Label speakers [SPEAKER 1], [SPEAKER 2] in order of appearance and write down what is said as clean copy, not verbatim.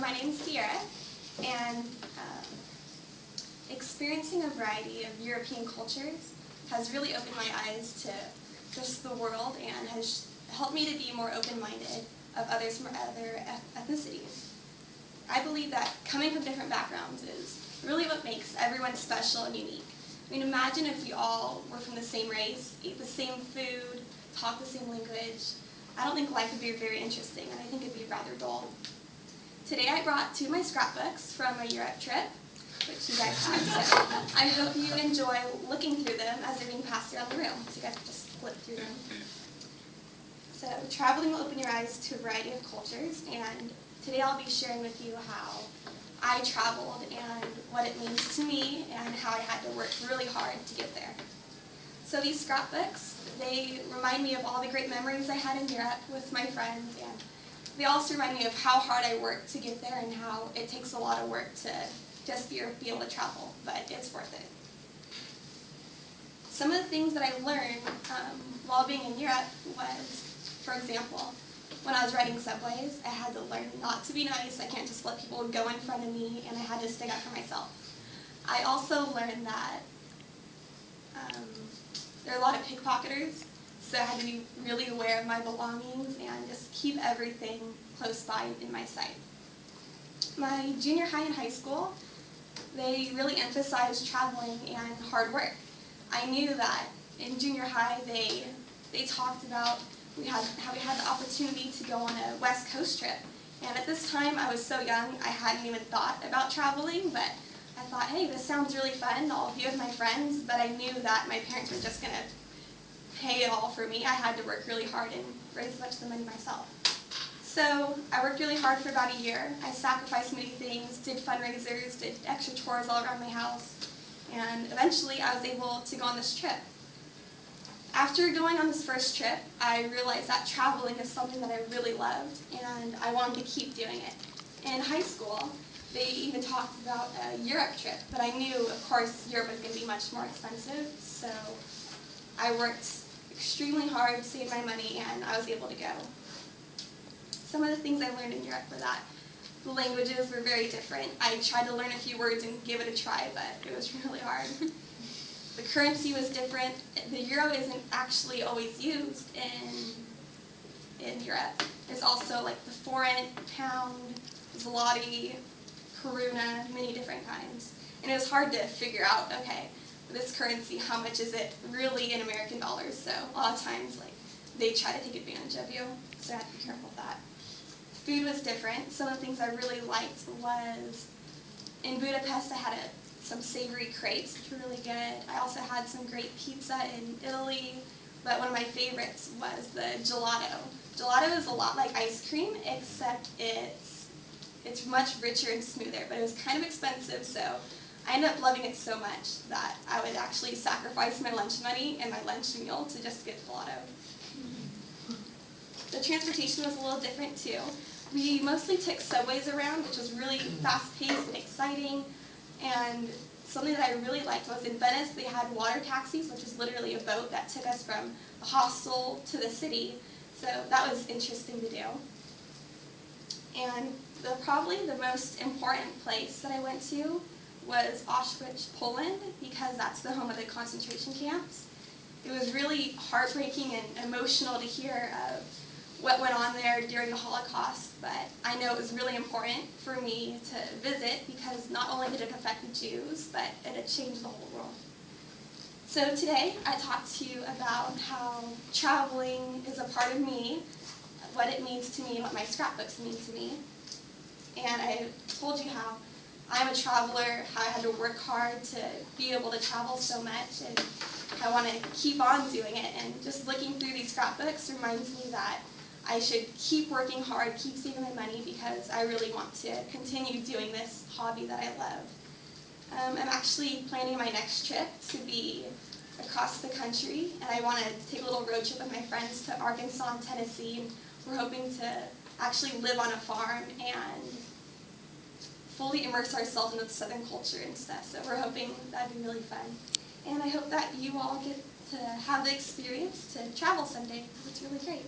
[SPEAKER 1] My name's Sierra, and experiencing a variety of European cultures has really opened my eyes to just the world and has helped me to be more open-minded of others from other ethnicities. I believe that coming from different backgrounds is really what makes everyone special and unique. I mean, imagine if we all were from the same race, ate the same food, talked the same language. I don't think life would be very interesting, and I think it'd be rather dull. Today I brought two of my scrapbooks from a Europe trip, which you guys have, so I hope you enjoy looking through them as they're being passed around the room, so you guys can just flip through them. So traveling will open your eyes to a variety of cultures, and today I'll be sharing with you how I traveled and what it means to me and how I had to work really hard to get there. So these scrapbooks, they remind me of all the great memories I had in Europe with my friends, and they also remind me of how hard I worked to get there and how it takes a lot of work to just be able to travel, but it's worth it. Some of the things that I learned while being in Europe was, for example, when I was riding subways, I had to learn not to be nice. I can't just let people go in front of me, and I had to stick up for myself. I also learned that there are a lot of pickpocketers, so I had to be really aware of my belongings and just keep everything close by in my sight. My junior high and high school, they really emphasized traveling and hard work. I knew that in junior high they talked about how we had the opportunity to go on a West Coast trip. And at this time I was so young I hadn't even thought about traveling, but I thought, hey, this sounds really fun, I'll be with my friends, but I knew that my parents were just going to pay it all for me. I had to work really hard and raise much of the money myself. So I worked really hard for about a year. I sacrificed many things, did fundraisers, did extra chores all around my house, and eventually I was able to go on this trip. After going on this first trip, I realized that traveling is something that I really loved, and I wanted to keep doing it. In high school, they even talked about a Europe trip, but I knew, of course, Europe was going to be much more expensive, so I worked extremely hard, saved my money, and I was able to go. Some of the things I learned in Europe were that the languages were very different. I tried to learn a few words and give it a try, but it was really hard. The currency was different. The euro isn't actually always used in Europe. There's also like the forint, pound, zloty, Cardona, many different kinds. And it was hard to figure out, okay, this currency, how much is it really in American dollars? So a lot of times they try to take advantage of you, so I had to be careful with that. Food was different. Some of the things I really liked was, in Budapest I had some savory crepes, which were really good. I also had some great pizza in Italy, but one of my favorites was the gelato. Gelato is a lot like ice cream, except it's much richer and smoother, but it was kind of expensive, so I ended up loving it so much that I would actually sacrifice my lunch money and my lunch meal to just get gelato. The transportation was a little different too. We mostly took subways around, which was really fast-paced and exciting, and something that I really liked was in Venice they had water taxis, which is literally a boat that took us from the hostel to the city, so that was interesting to do. And probably the most important place that I went to was Auschwitz, Poland, because that's the home of the concentration camps. It was really heartbreaking and emotional to hear of what went on there during the Holocaust, but I know it was really important for me to visit because not only did it affect the Jews, but it had changed the whole world. So today I talked to you about how traveling is a part of me, what it means to me, and what my scrapbooks mean to me. And I told you how I'm a traveler, how I had to work hard to be able to travel so much, and I want to keep on doing it. And just looking through these scrapbooks reminds me that I should keep working hard, keep saving my money, because I really want to continue doing this hobby that I love. I'm actually planning my next trip to be across the country, and I want to take a little road trip with my friends to Arkansas and Tennessee. And we're hoping to actually live on a farm and fully immerse ourselves into the Southern culture and stuff. So we're hoping that'd be really fun. And I hope that you all get to have the experience to travel someday, because it's really great.